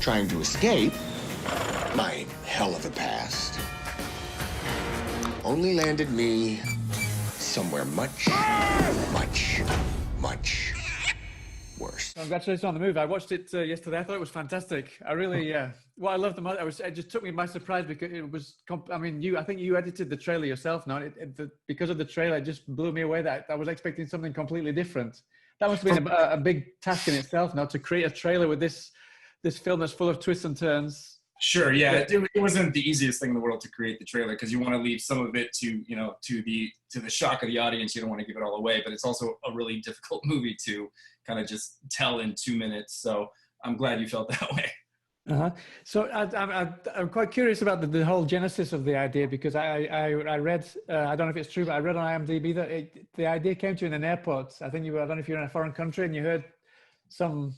trying to escape my hell of a past only landed me somewhere much, much, much worse. Congratulations on the movie. I watched it yesterday. I thought it was fantastic. I really, what I loved the most, it just took me by surprise because it was, I think you edited the trailer yourself now. Because of the trailer, it just blew me away that I was expecting something completely different. That must have been a big task in itself now to create a trailer with this film that's full of twists and turns. Sure, yeah, it wasn't the easiest thing in the world to create the trailer because you want to leave some of it to the shock of the audience. You don't want to give it all away, but it's also a really difficult movie to kind of just tell in 2 minutes. So I'm glad you felt that way. So I'm quite curious about the whole genesis of the idea because I read, I don't know if it's true, but I read on IMDb that the idea came to you in an airport. I don't know if you're in a foreign country and you heard some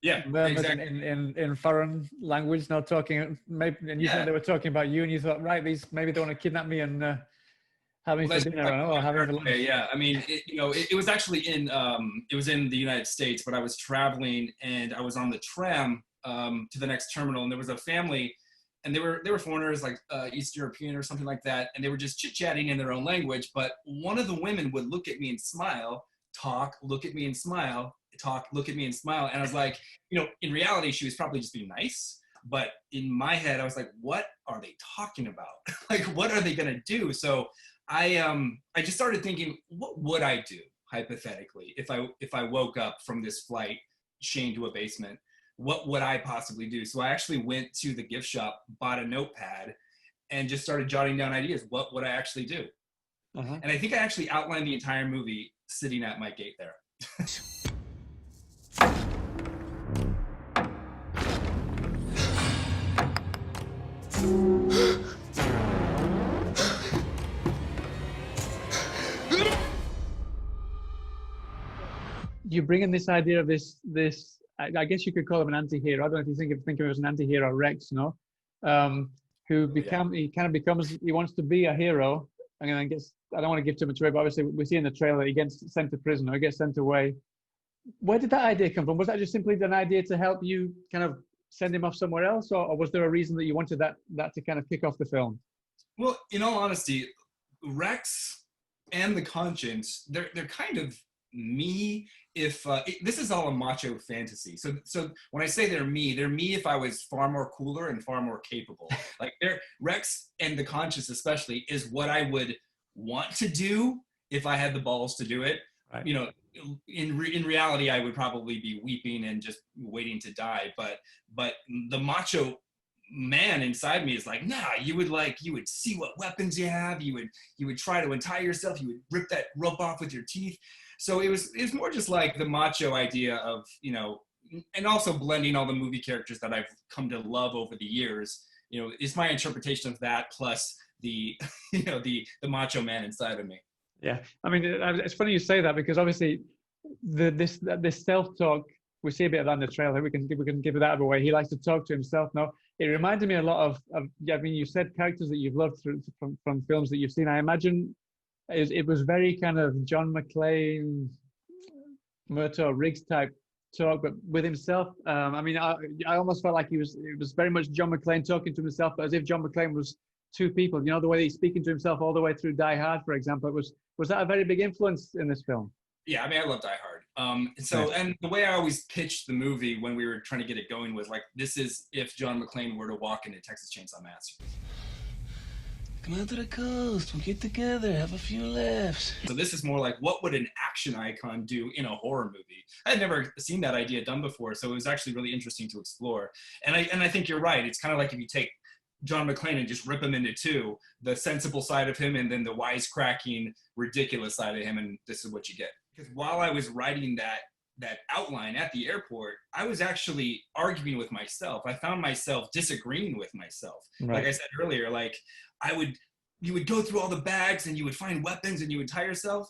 exactly. in foreign language, not talking, maybe, and you thought they were talking about you, and you thought, right, maybe they want to kidnap me and have me for dinner or have me for lunch. Yeah, I mean, it was actually in the United States, but I was traveling and I was on the tram to the next terminal, and there was a family, and they were foreigners, like East European or something like that, and they were just chit-chatting in their own language. But one of the women would look at me and smile, talk, look at me and smile, talk, look at me and smile, and I was like, in reality, she was probably just being nice, but in my head, I was like, what are they talking about? Like, what are they gonna do? So I just started thinking, what would I do hypothetically if I woke up from this flight chained to a basement? What would I possibly do? So I actually went to the gift shop, bought a notepad, and just started jotting down ideas. What would I actually do? And I think I actually outlined the entire movie sitting at my gate there. You bring in this idea of this I guess you could call him an anti-hero. I don't know if you think of him as an anti-hero, Rex, who he kind of becomes, he wants to be a hero, and then I don't want to give too much away, but obviously we see in the trailer he gets sent to prison or he gets sent away. Where did that idea come from? Was that just simply an idea to help you kind of send him off somewhere else, or was there a reason that you wanted that to kind of kick off the film? Well, in all honesty, Rex and the Conscience, they're kind of me this is all a macho fantasy. So when I say they're me if I was far more cooler and far more capable. Like Rex and the Conscience especially is what I would want to do if I had the balls to do it. Right. In reality, I would probably be weeping and just waiting to die. But the macho man inside me is like, nah, you would see what weapons you have. You would try to untie yourself. You would rip that rope off with your teeth. So it was more just like the macho idea of, and also blending all the movie characters that I've come to love over the years, is my interpretation of that plus the, the macho man inside of me. Yeah. I mean, it's funny you say that because obviously this self-talk, we see a bit of that in the trailer. We can give that away. He likes to talk to himself now. It reminded me a lot of you said characters that you've loved from films that you've seen. I imagine it was very kind of John McClane, Murtaugh Riggs type talk, but with himself. I almost felt like it was very much John McClane talking to himself, but as if John McClane was two people. The way that he's speaking to himself all the way through Die Hard, for example. Was that a very big influence in this film? Yeah, I mean, I love Die Hard. And the way I always pitched the movie when we were trying to get it going was like, this is if John McClane were to walk into Texas Chainsaw Massacre. Come out to the coast, we'll get together, have a few laughs. So this is more like, what would an action icon do in a horror movie? I had never seen that idea done before, so it was actually really interesting to explore. And I think you're right. It's kind of like if you take John McClane and just rip him into two, the sensible side of him and then the wisecracking, ridiculous side of him, and this is what you get. Because while I was writing that outline at the airport, I was actually arguing with myself. I found myself disagreeing with myself. Right. Like I said earlier, like you would go through all the bags and you would find weapons and you would tie yourself.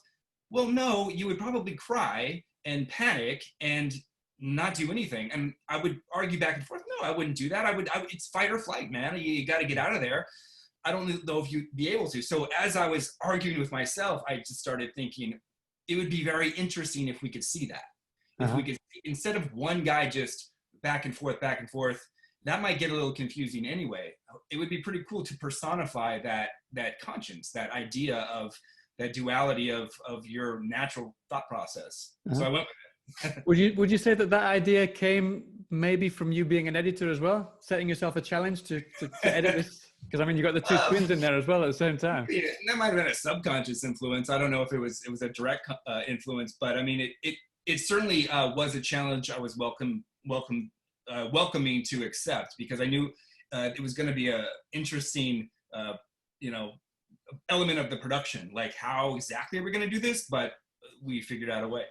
Well, no, you would probably cry and panic and not do anything. And I would argue back and forth. No, I wouldn't do that. It's fight or flight, man. You got to get out of there. I don't know if you'd be able to. So as I was arguing with myself, I just started thinking it would be very interesting if we could see that. If we could, instead of one guy just back and forth, that might get a little confusing anyway. It would be pretty cool to personify that conscience, that idea of that duality of your natural thought process. So I went with it. Would you say that idea came maybe from you being an editor as well, setting yourself a challenge to edit this? Because I mean, you got the two twins in there as well at the same time. Yeah, that might have been a subconscious influence. I don't know if it was a direct influence, but I mean, it certainly was a challenge I was welcoming to accept, because I knew it was going to be a interesting, element of the production, like how exactly we're going to do this, but we figured out a way.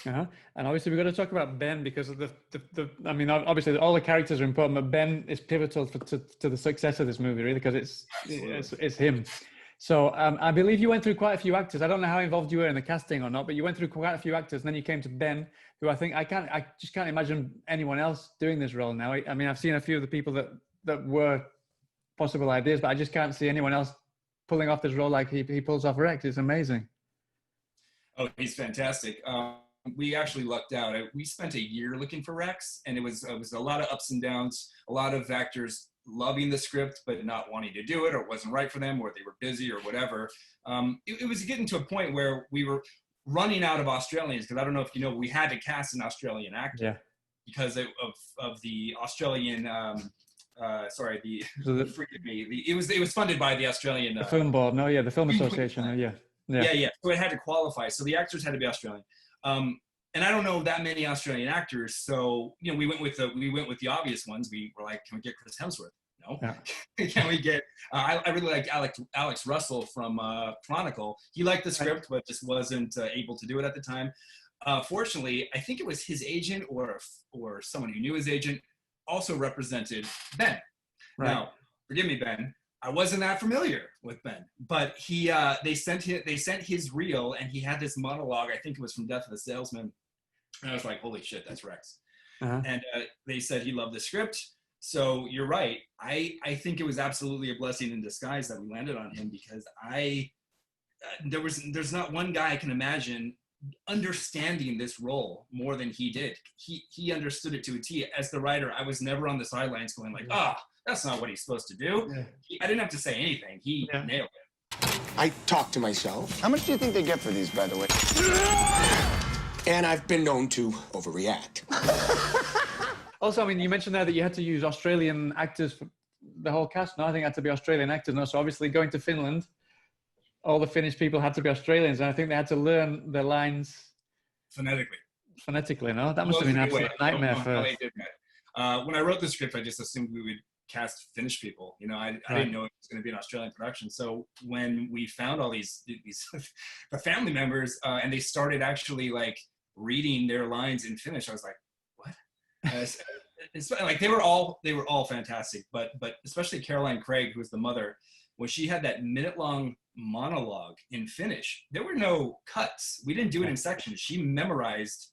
And obviously we've got to talk about Ben, because of the I mean, obviously all the characters are important, but Ben is pivotal to the success of this movie, really, because it's him. So I believe you went through quite a few actors. I don't know how involved you were in the casting or not, but you went through quite a few actors, and then you came to Ben, who I just can't imagine anyone else doing this role now. I mean, I've seen a few of the people that were possible ideas, but I just can't see anyone else pulling off this role like he pulls off Rex. It's amazing. Oh, he's fantastic. We actually lucked out. We spent a year looking for Rex, and it was a lot of ups and downs, a lot of actors loving the script but not wanting to do it, or it wasn't right for them, or they were busy or whatever. It was getting to a point where we were running out of Australians, because I don't know if you know, we had to cast an Australian actor because of the Australian forgive me, it was funded by the Australian the film board. The Film Association. Yeah. So it had to qualify. So the actors had to be Australian. And I don't know that many Australian actors, so we went with the obvious ones. We were like, can we get Chris Hemsworth? No. Yeah. Can we get? I really like Alex Russell from Chronicle. He liked the script, but just wasn't able to do it at the time. Fortunately, I think it was his agent or someone who knew his agent also represented Ben. Right. Now, forgive me, Ben. I wasn't that familiar with Ben, but they sent his reel, and he had this monologue. I think it was from Death of a Salesman, and I was like, "Holy shit, that's Rex!" And they said he loved the script. So you're right. I think it was absolutely a blessing in disguise that we landed on him, because there's not one guy I can imagine understanding this role more than he did. He understood it to a T. As the writer, I was never on the sidelines going like, that's not what he's supposed to do. Yeah. I didn't have to say anything. He nailed it. I talk to myself. How much do you think they get for these, by the way? And I've been known to overreact. Also, I mean, you mentioned there that you had to use Australian actors for the whole cast. No, I think it had to be Australian actors. No, so obviously going to Finland, all the Finnish people had to be Australians, and I think they had to learn their lines phonetically. No, that must have been an absolute nightmare for. When I wrote the script, I just assumed we would cast Finnish people. I didn't know it was going to be an Australian production. So when we found all these the family members, and they started actually like reading their lines in Finnish, I was like, what? It's like they were all fantastic, but especially Caroline Craig, who was the mother, when she had that minute-long monologue in Finnish, there were no cuts. We didn't do it in sections. She memorized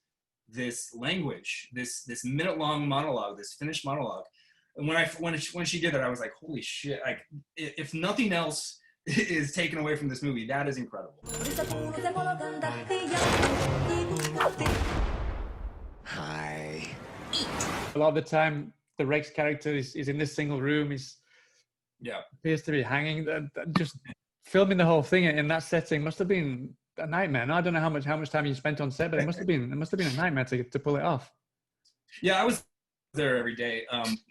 this language, this minute-long monologue, this Finnish monologue. And when she did that, I was like, holy shit! Like, if nothing else is taken away from this movie, that is incredible. Hi. A lot of the time, the Rex character is in this single room. He's appears to be hanging. Just filming the whole thing in that setting must have been a nightmare. No, I don't know how much time you spent on set, but it must have been a nightmare to pull it off. Yeah, I was there every day.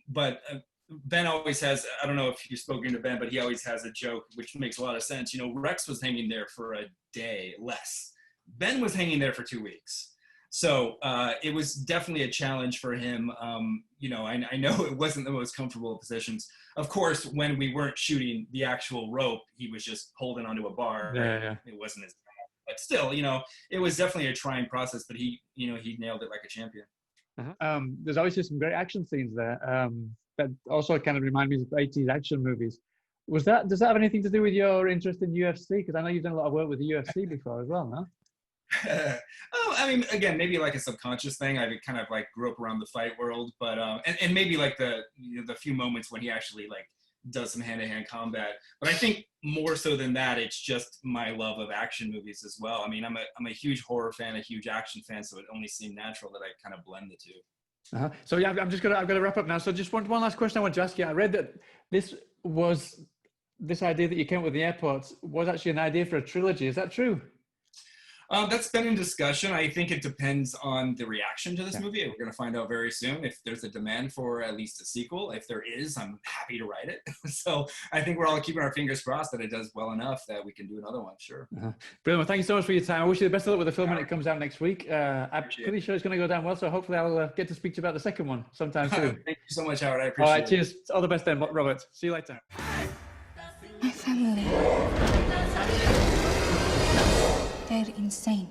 But Ben always has, I don't know if you've spoken to Ben, but he always has a joke, which makes a lot of sense. Rex was hanging there for a day less. Ben was hanging there for 2 weeks. So it was definitely a challenge for him. I know it wasn't the most comfortable positions. Of course, when we weren't shooting the actual rope, he was just holding onto a bar. Yeah. It wasn't as bad. But still, it was definitely a trying process, but he nailed it like a champion. There's obviously some great action scenes there that also kind of remind me of 80s action movies. Does that have anything to do with your interest in UFC? Because I know you've done a lot of work with the UFC before as well, no? I mean, again, maybe like a subconscious thing. I kind of like grew up around the fight world, but and maybe like the few moments when he actually like does some hand-to-hand combat. But I think more so than that, it's just my love of action movies as well. I mean, I'm a huge horror fan, a huge action fan, so it only seemed natural that I kind of blend the two. So yeah, I've got to wrap up now. So just one last question I want to ask you. I read that this idea that you came up with the airports was actually an idea for a trilogy. Is that true? That's been in discussion. I think it depends on the reaction to this movie. We're going to find out very soon if there's a demand for at least a sequel. If there is, I'm happy to write it. So I think we're all keeping our fingers crossed that it does well enough that we can do another one. Sure. Brilliant. Well, thank you so much for your time. I wish you the best of luck with the film when it comes out next week. I'm pretty sure it's going to go down well. So hopefully I'll get to speak to you about the second one sometime soon. Thank you so much, Howard. I appreciate it. All right, cheers. All the best then, Robert. See you later. My family. They're insane.